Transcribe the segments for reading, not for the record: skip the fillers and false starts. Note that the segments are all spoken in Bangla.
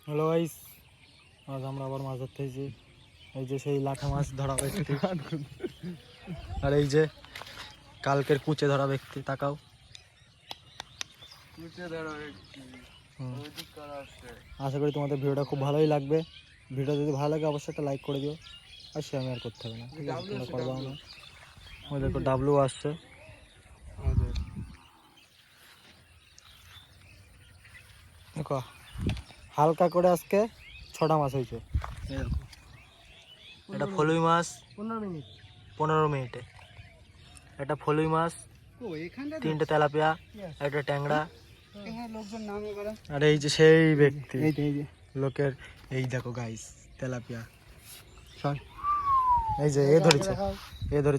হ্যালো গাইস, আজ আমরা আবার মাছ ধরতে এসেছি। এই যে সেই লাঠা মাছ ধরা ব্যক্তি, আর এই যে কালকের কুচে ধরা ব্যক্তি। তাকাও, আশা করি তোমাদের ভিডিওটা খুব ভালোই লাগবে। ভিডিও যদি ভালো লাগে অবশ্যই একটা লাইক করে দিও, আর শেয়ার করতে হবে না, ঠিক আছে? তোমরা করবাও না। ওই দেখো ডাবলু আসছে। দেখো হালকা করে আজকে 6টা মাছ হয়েছে। এটা ফলুই মাছ 15 মিনিটে, এটা ফলুই মাছ, 3টে তেলাপিয়া, একটা ট্যাংরা। আর এই যে সেই ব্যক্তি লোকের, এই দেখো গাইস তেলাপিয়া। এই যে এ ধরেছে,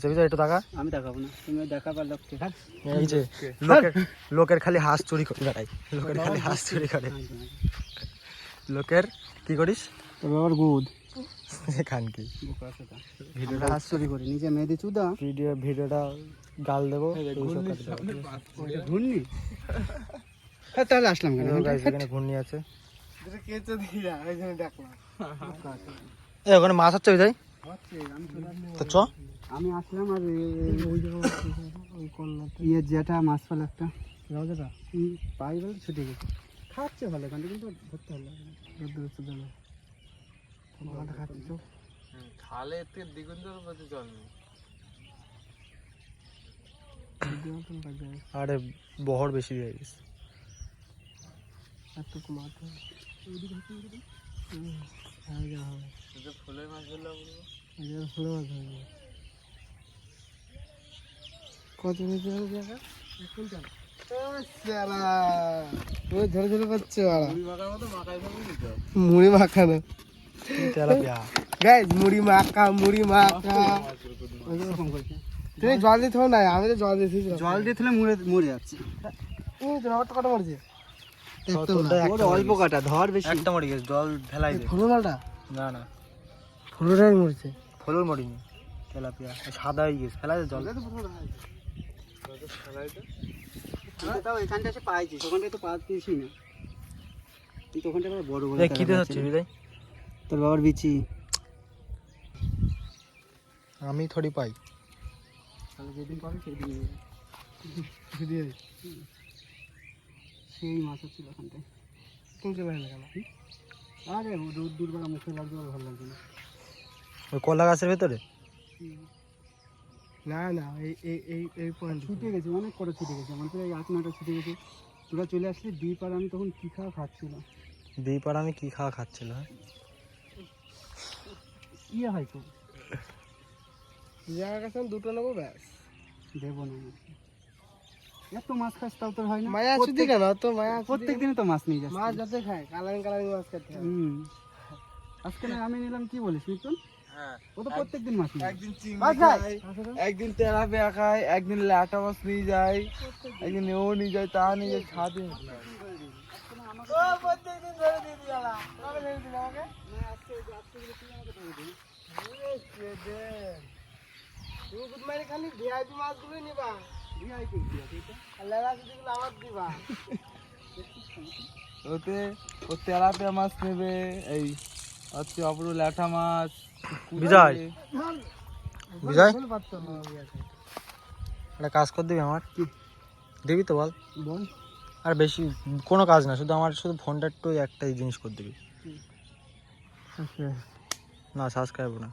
বুঝছো? একটু টাকা আমি দেখাবো না, তুমি দেখাবার লোককে। এই যে লোকের খালি হাঁস চুরি করে বেড়াই, লোকের খালি হাঁস চুরি করে। লোকের কি করিস? তবে আবার গুড খান কি ভিডিওটা হাস চুরি করে নিজে মেয়েদি চুদা ভিডিওটা গাল দেবো। ঘুরনি হ্যাঁ, তাহলে আসলাম কেন? এখানে ঘূর্ণি আছে, ওখানে মাছ হচ্ছে যাই তো চ। আমি আসলাম আর ইয়ে যেটা মাছ ফেলে একটা পাই বলে ছুটে গেছে। খাচ্ছে ভালো এখানে, কিন্তু ধরতে হলো খালে দ্বিগুণ জল নেই। আরে বহর বেশি হয়ে গেছে। ফুলের মাছ ধরলে কত ধরে ধরে পাচ্ছে মুড়ি মাখানো গাইস, মুড়ি মাখা তুমি জল দিতে হবে না, আমি তো জল দিয়েছি। জল দিয়ে দিলে মরে যাচ্ছে। কটা মরেছে? অল্প কাটা ধর, বেশি একটা মরে গেছে, জল ফেলাই দে। ফুলো মালটা না ফুলোটাই মরেছে, ফুলুর মরিনি, তেলাপিয়া সাদা হয়ে গেছে, ফেলাই দে জল। এখানটা এসে পাইছি, ওখানটায় তো পাচ্ছি না। তুই তো ওখানটা বড় বড় কি দিয়ে হচ্ছে বিদায়? তোর বাবার বিচি আমি থোড়ি পাই। তাহলে যেদিন পাবি সেদিন সেই মাছ হচ্ছিল ওখানটায়। তুমি চলে আসলে কেন? আরে দূর বেলা মুখে লাগবে, ভালো লাগবে না। ওই কলা গাছের ভেতরে না এই পয়েন্ট ছুটে গেছে, অনেক করে ছুটে গেছে। আমার তো এই 8-9টা ছুটে গেছে। তোরা চলে আসলে দ্বীপ, আর আমি তখন কী খাচ্ছিলাম। দ্বীপ আর আমি কি খাচ্ছিল? কি হয় তো জায়গা কাছে দুটো নেবো, ব্যাস দেবো না। এত মাছ খাস তাও তোর হয় না? মায়া আছে কেন? তো মায়া প্রত্যেক দিনই তো মাছ নিয়ে যাচ্ছে। মাছ যাতে খায় কালারিং মাছ খেতে হয়। আজকে না আমি নিলাম, কি বলিস মিঠুন? ও তো প্রত্যেকদিন মাছ নিয়ে, একদিন চিংড়ি খায়, একদিন তেলাপিয়া খায়, একদিন ল্যাটা মাছ নিয়ে যায়, একদিন ও নিয়ে যায়, তা নিয়ে যায়। সারাদিন খালি ভিআইপি মাছগুলোই নিবা, ভিআইপি আমার দিবা। ওতে ও তেলাপিয়া মাছ নেবে, এই হচ্ছে অপরু ল্যাঠা মাছ। বিজয় একটা কাজ করে দিবি আমার? দিবি তো বল। আর বেশি কোনো কাজ না, শুধু আমার শুধু ফোনটা একটু একটাই জিনিস করে দিবি। না সাবস্ক্রাইব না।